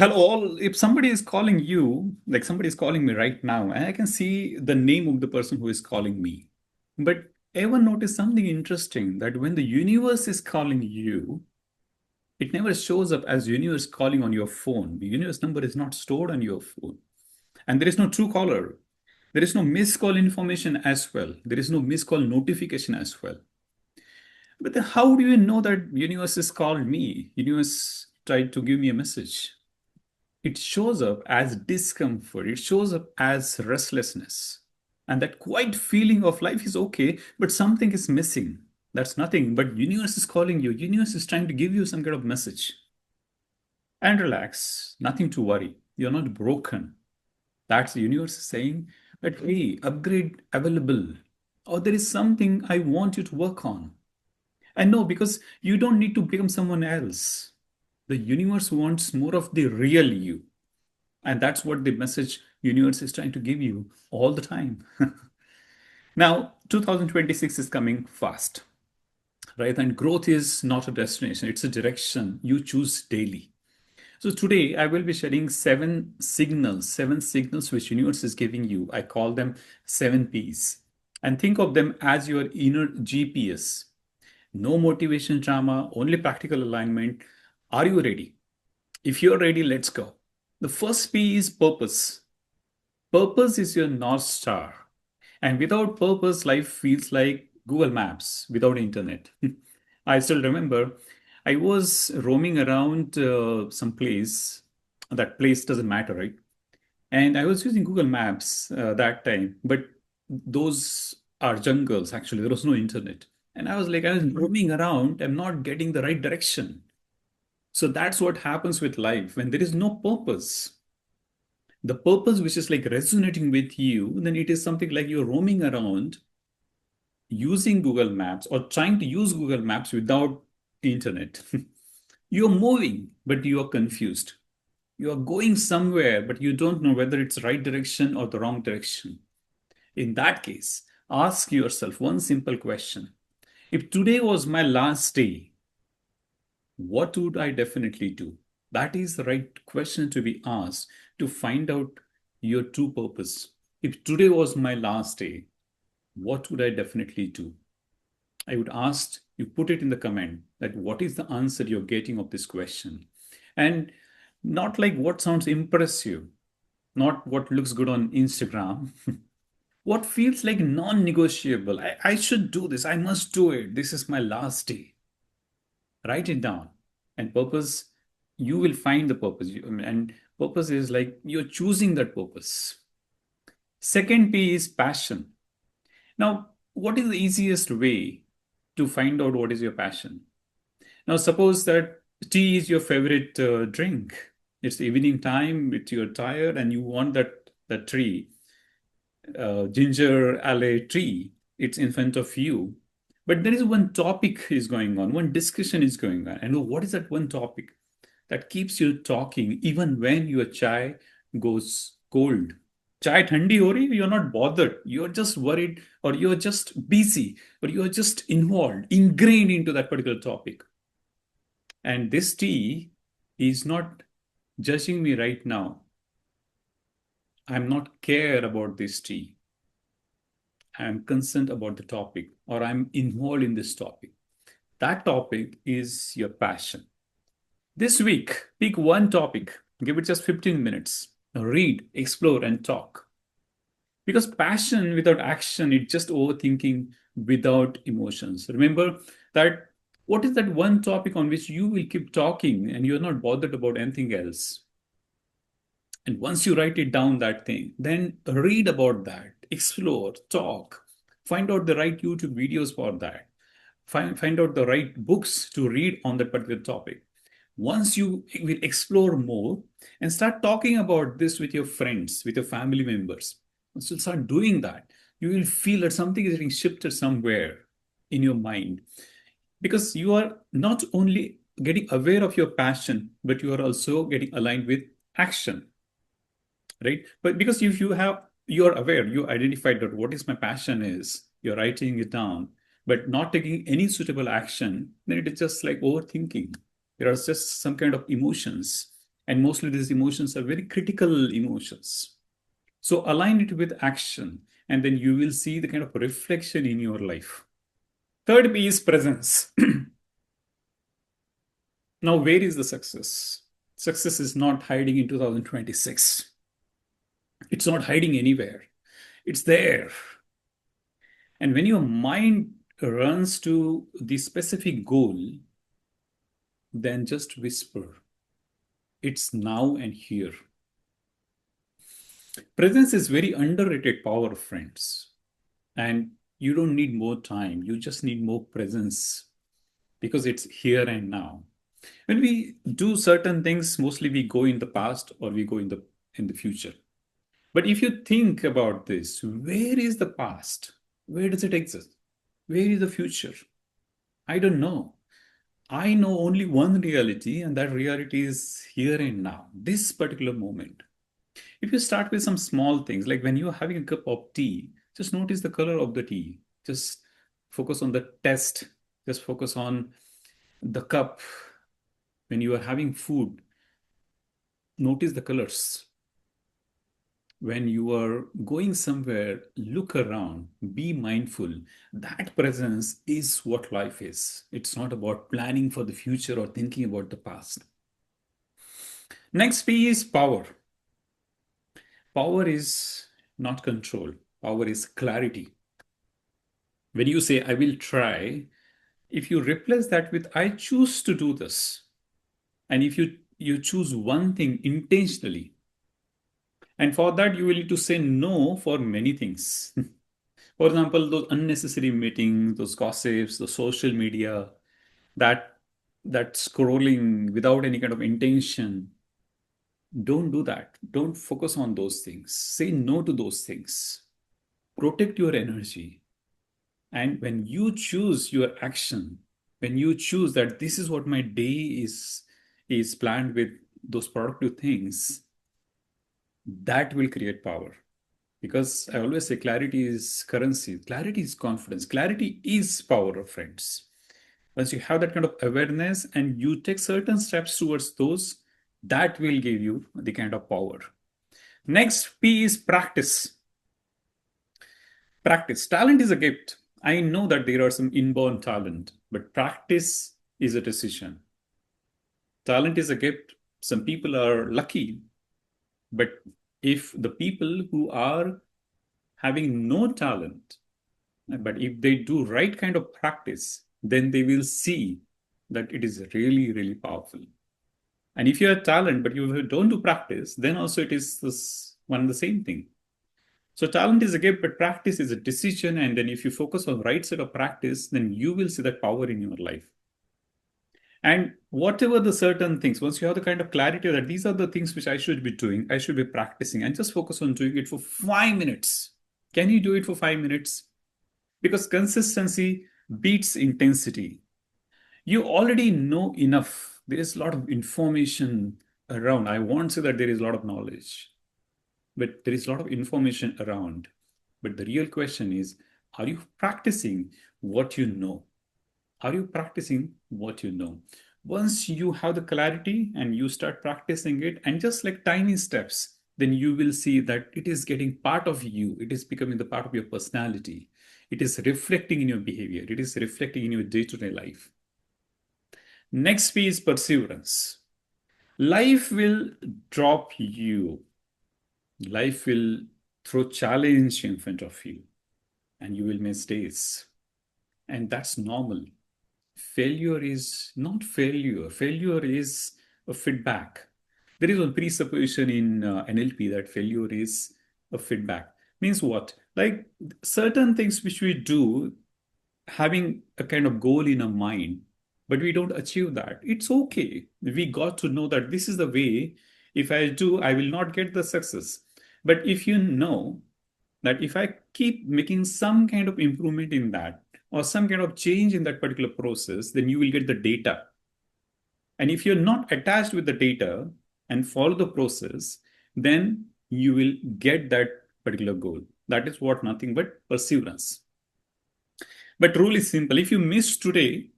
Hello, all. If somebody is calling you, like somebody is calling me right now, and I can see the name of the person who is calling me. But ever notice something interesting that when the universe is calling you, it never shows up as universe calling on your phone. The universe number is not stored on your phone. And there is no true caller. There is no missed call information as well. There is no missed call notification as well. But then how do you know that universe is called me? Universe tried to give me a message. It shows up as discomfort, it shows up as restlessness. And that quiet feeling of life is okay, but something is missing. That's nothing, but universe is calling you. Universe is trying to give you some kind of message. And relax, nothing to worry. You're not broken. That's the universe saying that, hey, upgrade available. Or there is something I want you to work on. And no, because you don't need to become someone else. The universe wants more of the real you. And that's what the message universe is trying to give you all the time. Now, 2026 is coming fast, right? And growth is not a destination, it's a direction you choose daily. So today I will be sharing seven signals which universe is giving you. I call them 7 Ps. And think of them as your inner GPS. No motivation drama, only practical alignment. Are you ready? If you're ready, let's go. The first P is purpose. Purpose is your North Star. And without purpose, life feels like Google Maps without internet. I still remember I was roaming around some place. That place doesn't matter, right? And I was using Google Maps that time, but those are jungles, actually. There was no internet. And I was like, I was roaming around. I'm not getting the right direction. So that's what happens with life when there is no purpose. The purpose which is like resonating with you, then it is something like you're roaming around using Google Maps or trying to use Google Maps without the internet. You're moving, but you are confused. You are going somewhere, but you don't know whether it's right direction or the wrong direction. In that case, ask yourself one simple question. If today was my last day, what would I definitely do? That is the right question to be asked to find out your true purpose. If today was my last day, what would I definitely do? I would ask you put it in the comment that what is the answer you're getting of this question. And not like what sounds impressive, not what looks good on Instagram, what feels like non-negotiable. I should do this. I must do it. This is my last day. Write it down. And purpose, you will find the purpose. And purpose is like you're choosing that purpose. Second P is passion. Now, what is the easiest way to find out what is your passion? Now, suppose that tea is your favorite drink. It's evening time, you're tired, and you want that tree, ginger ale tree. It's in front of you. But there is one topic is going on, one discussion is going on. And what is that one topic that keeps you talking even when your chai goes cold? Chai thandi ho rahi, you're not bothered. You're just worried, or you're just busy, or you're just involved, ingrained into that particular topic. And this tea is not judging me right now. I'm not care about this tea. I'm concerned about the topic, or I'm involved in this topic. That topic is your passion. This week, pick one topic, give it just 15 minutes. Read, explore, and talk. Because passion without action, it's just overthinking without emotions. Remember that what is that one topic on which you will keep talking and you're not bothered about anything else? And once you write it down, that thing, then read about that, explore, talk, find out the right YouTube videos for that, find out the right books to read on that particular topic. Once you will explore more and start talking about this with your friends, with your family members, once you start doing that, you will feel that something is getting shifted somewhere in your mind because you are not only getting aware of your passion, but you are also getting aligned with action, right? But because if you have, you're aware, you identified that what is my passion is, you're writing it down, but not taking any suitable action, then it is just like overthinking. There are just some kind of emotions. And mostly these emotions are very critical emotions. So align it with action, and then you will see the kind of reflection in your life. Third P is presence. Now, where is the success? Success is not hiding in 2026. It's not hiding anywhere. It's there. And when your mind runs to the specific goal, then just whisper, it's now and here. Presence is very underrated power, friends. And you don't need more time. You just need more presence because it's here and now. When we do certain things, mostly we go in the past or we go in the future. But if you think about this, where is the past? Where does it exist? Where is the future? I don't know. I know only one reality, and that reality is here and now, this particular moment. If you start with some small things, like when you're having a cup of tea, just notice the color of the tea. Just focus on the taste. Just focus on the cup. When you are having food, notice the colors. When you are going somewhere, look around, be mindful. That presence is what life is. It's not about planning for the future or thinking about the past. Next P is power. Power is not control, power is clarity. When you say, I will try, if you replace that with, I choose to do this, and if you choose one thing intentionally, and for that, you will need to say no for many things. For example, those unnecessary meetings, those gossips, the social media, that that scrolling without any kind of intention. Don't do that. Don't focus on those things. Say no to those things. Protect your energy. And when you choose your action, when you choose that this is what my day is planned with those productive things, that will create power. Because I always say clarity is currency, clarity is confidence, clarity is power, friends. Once you have that kind of awareness and you take certain steps towards those, that will give you the kind of power. Next P is practice. Practice. Talent is a gift. I know that there are some inborn talent, but practice is a decision. Talent is a gift. Some people are lucky, but if the people who are having no talent, but if they do right kind of practice, then they will see that it is really, really powerful. And if you have talent, but you don't do practice, then also it is this one and the same thing. So talent is a gift, but practice is a decision. And then if you focus on right set of practice, then you will see that power in your life. And whatever the certain things, once you have the kind of clarity that these are the things which I should be doing, I should be practicing, and just focus on doing it for 5 minutes. Can you do it for 5 minutes? Because consistency beats intensity. You already know enough. There is a lot of information around. I won't say that there is a lot of knowledge, but there is a lot of information around. But the real question is, are you practicing what you know? Are you practicing what you know? Once you have the clarity and you start practicing it, and just like tiny steps, then you will see that it is getting part of you. It is becoming the part of your personality. It is reflecting in your behavior. It is reflecting in your day-to-day life. Next P is perseverance. Life will drop you. Life will throw challenge in front of you, and you will miss days. And that's normal. Failure is not failure. Failure is a feedback. There is one presupposition in NLP that failure is a feedback. Means what? Like certain things which we do, having a kind of goal in our mind, but we don't achieve that. It's okay. We got to know that this is the way. If I do, I will not get the success. But if you know that if I keep making some kind of improvement in that or some kind of change in that particular process, then you will get the data. And if you're not attached with the data and follow the process, then you will get that particular goal. That is what nothing but perseverance. But rule is simple. If you miss today,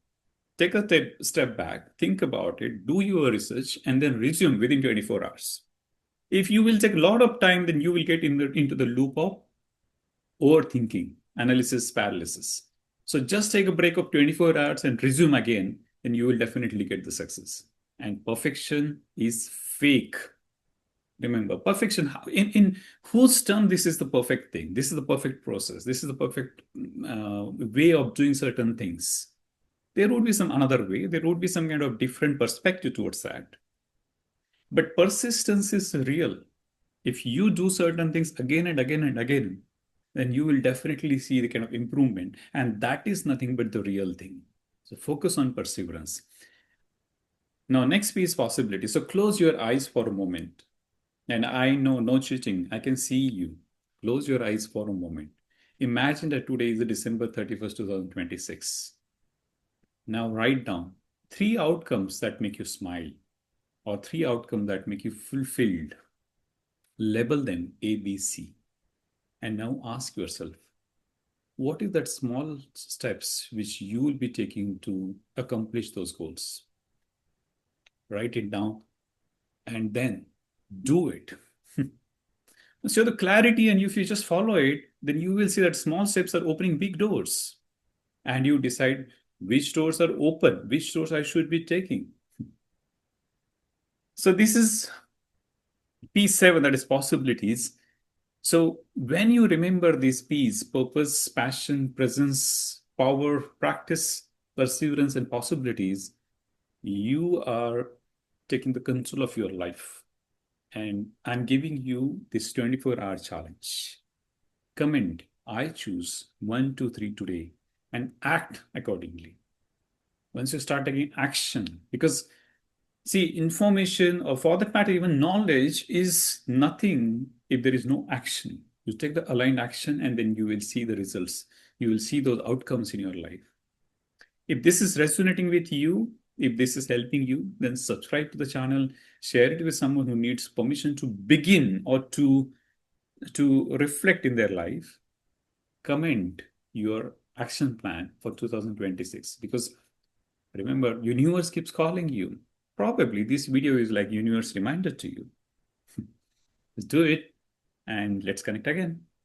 Take a step back, think about it, do your research, and then resume within 24 hours. If you will take a lot of time, then you will get into the loop of overthinking, analysis paralysis. So just take a break of 24 hours and resume again, then you will definitely get the success. And perfection is fake. Remember, perfection, in whose term this is the perfect thing? This is the perfect process. This is the perfect way of doing certain things. There would be some another way. There would be some kind of different perspective towards that. But persistence is real. If you do certain things again and again and again, then you will definitely see the kind of improvement. And that is nothing but the real thing. So focus on perseverance. Now, next piece possibility. So close your eyes for a moment. And I know no cheating. I can see you. Close your eyes for a moment. Imagine that today is December 31st, 2026. Now write down three outcomes that make you smile or three outcomes that make you fulfilled. Label them A, B, C. And now ask yourself, what is that small steps which you will be taking to accomplish those goals? Write it down and then do it. So the clarity, and if you just follow it, then you will see that small steps are opening big doors. And you decide which doors are open, which doors I should be taking. So this is P7, that is possibilities. So when you remember these P's, purpose, passion, presence, power, practice, perseverance, and possibilities, you are taking the control of your life. And I'm giving you this 24-hour challenge. Comment, I choose 1, 2, 3 today, and act accordingly. Once you start taking action, because see, information, or for that matter, even knowledge is nothing if there is no action. You take the aligned action and then you will see the results. You will see those outcomes in your life. If this is resonating with you, if this is helping you, then subscribe to the channel, share it with someone who needs permission to begin or to reflect in their life. Comment your action plan for 2026, because remember, universe keeps calling you. Probably this video is like universe reminder to you. Let's do it and let's connect again.